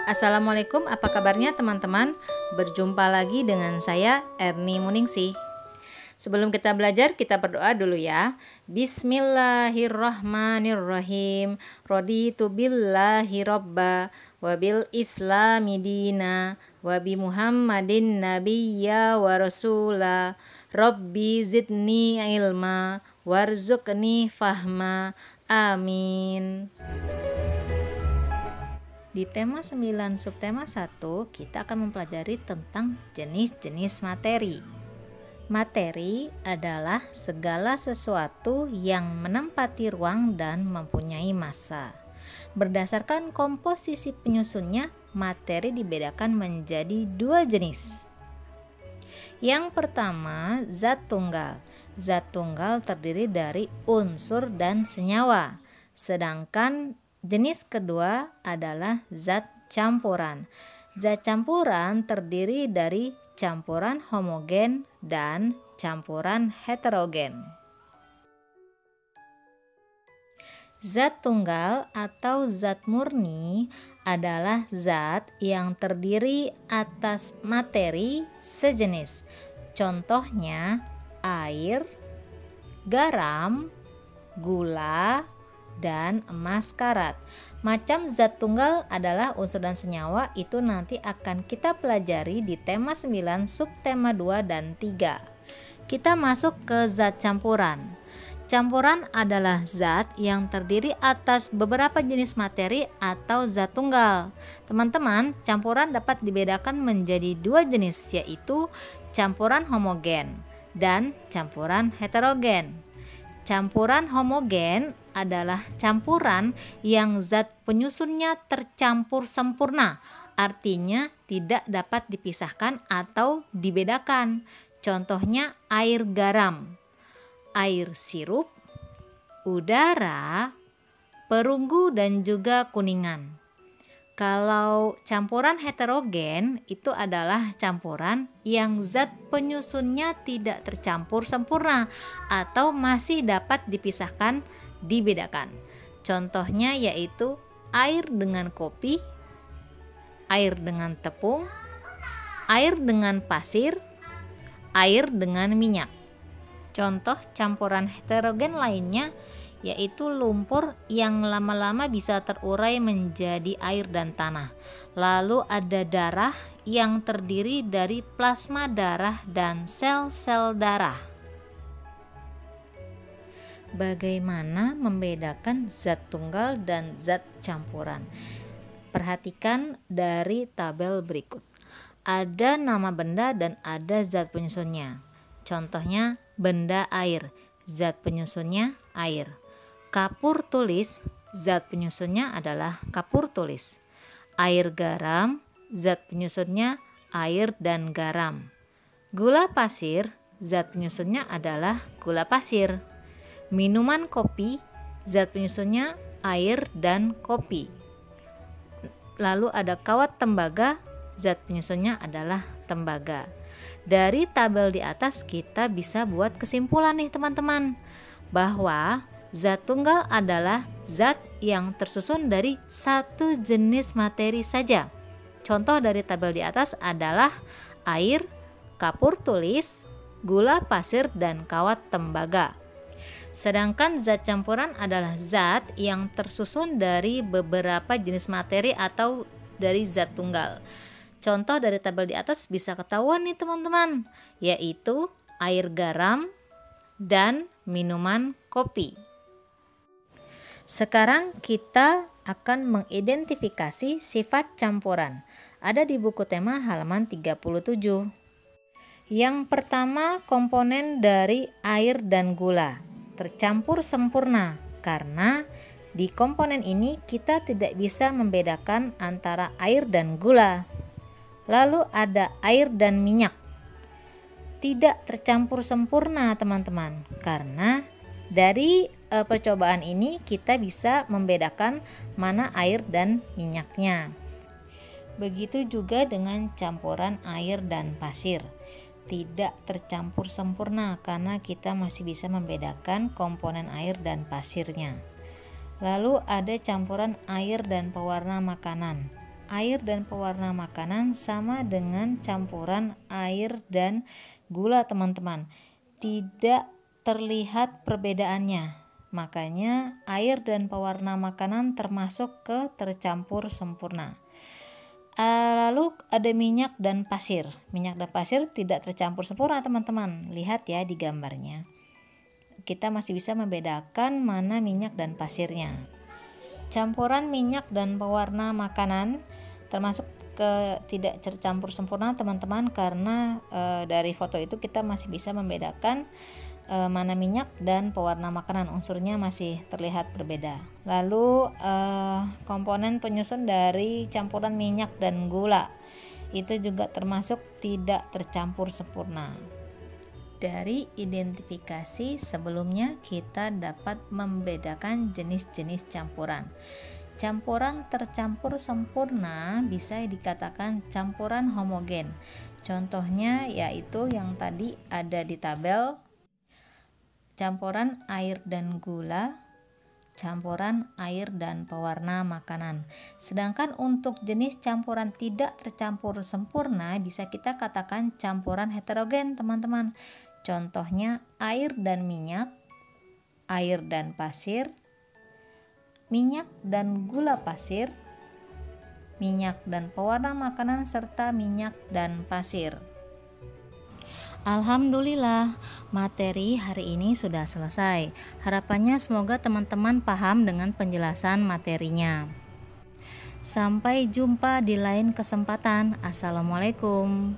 Assalamualaikum, apa kabarnya teman-teman? Berjumpa lagi dengan saya Erni Muningsih. Sebelum kita belajar, kita berdoa dulu ya. Bismillahirrahmanirrahim. Raditu billahi robba wa bil islami dina wa bi Muhammadin nabiyya wa rasula. Rabbi zidni ilma warzuqni fahma. Amin. Di tema 9 subtema 1 kita akan mempelajari tentang jenis-jenis materi. Materi adalah segala sesuatu yang menempati ruang dan mempunyai massa. Berdasarkan komposisi penyusunnya, materi dibedakan menjadi 2 jenis. Yang pertama, zat tunggal. Zat tunggal terdiri dari unsur dan senyawa. Sedangkan jenis kedua adalah zat campuran. Zat campuran terdiri dari campuran homogen dan campuran heterogen. Zat tunggal atau zat murni adalah zat yang terdiri atas materi sejenis. Contohnya air, garam, gula, dan emas karat. Macam zat tunggal adalah unsur dan senyawa, itu nanti akan kita pelajari di tema 9, subtema 2 dan 3. Kita masuk ke zat campuran. Campuran adalah zat yang terdiri atas beberapa jenis materi atau zat tunggal. Teman-teman, campuran dapat dibedakan menjadi 2 jenis, yaitu campuran homogen dan campuran heterogen. Campuran homogen adalah campuran yang zat penyusunnya tercampur sempurna, artinya tidak dapat dipisahkan atau dibedakan. Contohnya air garam, air sirup, udara, perunggu, dan juga kuningan. Kalau campuran heterogen itu adalah campuran yang zat penyusunnya tidak tercampur sempurna atau masih dapat dipisahkan, dibedakan. Contohnya yaitu air dengan kopi, air dengan tepung, air dengan pasir, air dengan minyak. Contoh campuran heterogen lainnya yaitu lumpur yang lama-lama bisa terurai menjadi air dan tanah. Lalu ada darah yang terdiri dari plasma darah dan sel-sel darah. Bagaimana membedakan zat tunggal dan zat campuran? Perhatikan dari tabel berikut. Ada nama benda dan ada zat penyusunnya. Contohnya benda air, zat penyusunnya air. Kapur tulis, zat penyusunnya adalah kapur tulis. Air garam, zat penyusunnya air dan garam. Gula pasir, zat penyusunnya adalah gula pasir. Minuman kopi, zat penyusunnya air dan kopi. Lalu ada kawat tembaga, zat penyusunnya adalah tembaga. Dari tabel di atas kita bisa buat kesimpulan nih teman-teman, bahwa zat tunggal adalah zat yang tersusun dari satu jenis materi saja. Contoh dari tabel di atas adalah air, kapur tulis, gula pasir, dan kawat tembaga. Sedangkan zat campuran adalah zat yang tersusun dari beberapa jenis materi atau dari zat tunggal. Contoh dari tabel di atas bisa ketahuan nih teman-teman, yaitu air garam dan minuman kopi. Sekarang kita akan mengidentifikasi sifat campuran. Ada di buku tema halaman 37. Yang pertama, komponen dari air dan gula tercampur sempurna karena di komponen ini kita tidak bisa membedakan antara air dan gula. Lalu ada air dan minyak. Tidak tercampur sempurna teman-teman, karena dari percobaan ini kita bisa membedakan mana air dan minyaknya. Begitu juga dengan campuran air dan pasir. Tidak tercampur sempurna karena kita masih bisa membedakan komponen air dan pasirnya. Lalu ada campuran air dan pewarna makanan. air dan pewarna makanan sama dengan campuran air dan gula, teman-teman. Tidak terlihat perbedaannya. Makanya air dan pewarna makanan termasuk ke tercampur sempurna. Lalu ada minyak dan pasir. Minyak dan pasir tidak tercampur sempurna, teman-teman. Lihat ya di gambarnya. Kita masih bisa membedakan mana minyak dan pasirnya. Campuran minyak dan pewarna makanan termasuk ke tidak tercampur sempurna, teman-teman, karena dari foto itu kita masih bisa membedakan mana minyak dan pewarna makanan, unsurnya masih terlihat berbeda. Lalu komponen penyusun dari campuran minyak dan gula itu juga termasuk tidak tercampur sempurna. Dari identifikasi sebelumnya kita dapat membedakan jenis-jenis campuran. Campuran tercampur sempurna bisa dikatakan campuran homogen. Contohnya yaitu yang tadi ada di tabel: campuran air dan gula, campuran air dan pewarna makanan. Sedangkan untuk jenis campuran tidak tercampur sempurna bisa kita katakan campuran heterogen, teman-teman. Contohnya air dan minyak, air dan pasir, minyak dan gula pasir, minyak dan pewarna makanan, serta minyak dan pasir. Alhamdulillah, materi hari ini sudah selesai. Harapannya semoga teman-teman paham dengan penjelasan materinya. Sampai jumpa di lain kesempatan. Assalamualaikum.